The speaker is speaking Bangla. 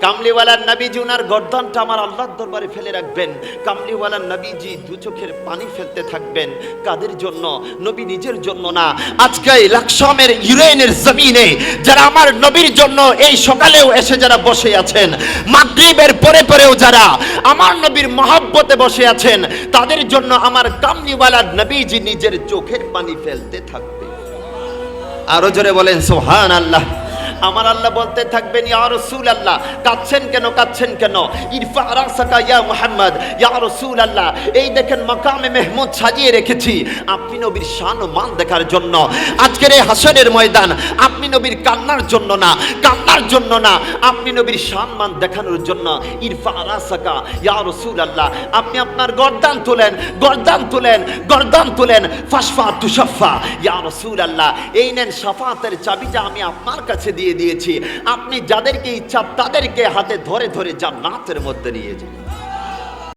কামলিওয়ালা নবীজি ওনার গর্দানটা আমার আল্লাহর দরবারে ফেলে রাখবেন। কামলিওয়ালা নবীজি দু চোখের পানি ফেলতে থাকবেন। কাদের জন্য? নবী নিজের জন্য না। আজকে লাকসামের ইউরেনের জমিনে যারা আমার নবীর জন্য এই সকালেও এসে যারা বসে আছেন, মাগরিবের পরে পরেও যারা আমার নবীর মহব্বতে বসে আছেন, তাদের জন্য আমার কামলিওয়ালা নবীজি নিজের চোখের পানি ফেলতে থাকবে। আরো জোরে বলেন সুবহানাল্লাহ। আমার আল্লাহ বলতে থাকবেন, ইয়া রাসূলুল্লাহ, কাঁদছেন কেন, কাঁদছেন কেন? ইরফা রাসাকা ইয়া মুহাম্মদ, ইয়া রাসূলুল্লাহ, এই দেখেন মাকামে মাহমুদ সাজিয়ে রেখেছি আপনি নবীর শান ও মান দেখার জন্য। আজকের এই হাসরের ময়দান আপনি নবীর কান্নার জন্য না, কান্নার জন্য না, আপনি নবীর শান মান দেখানোর জন্য। ইরফা রাসাকা ইয়া রাসূলুল্লাহ, আপনি আপনার গর্দান তোলেন, গর্দান তোলেন, গর্দান তোলেন। ফাশফা তুশাফা ইয়া রাসূলুল্লাহ, এই নেন শাফাতের চাবিটা আমি আপনার কাছে দিয়ে দিয়েছি। আপনি যাদেরকে ইচ্ছা তাদেরকে হাতে ধরে ধরে জান্নাতের মধ্যে নিয়ে যান।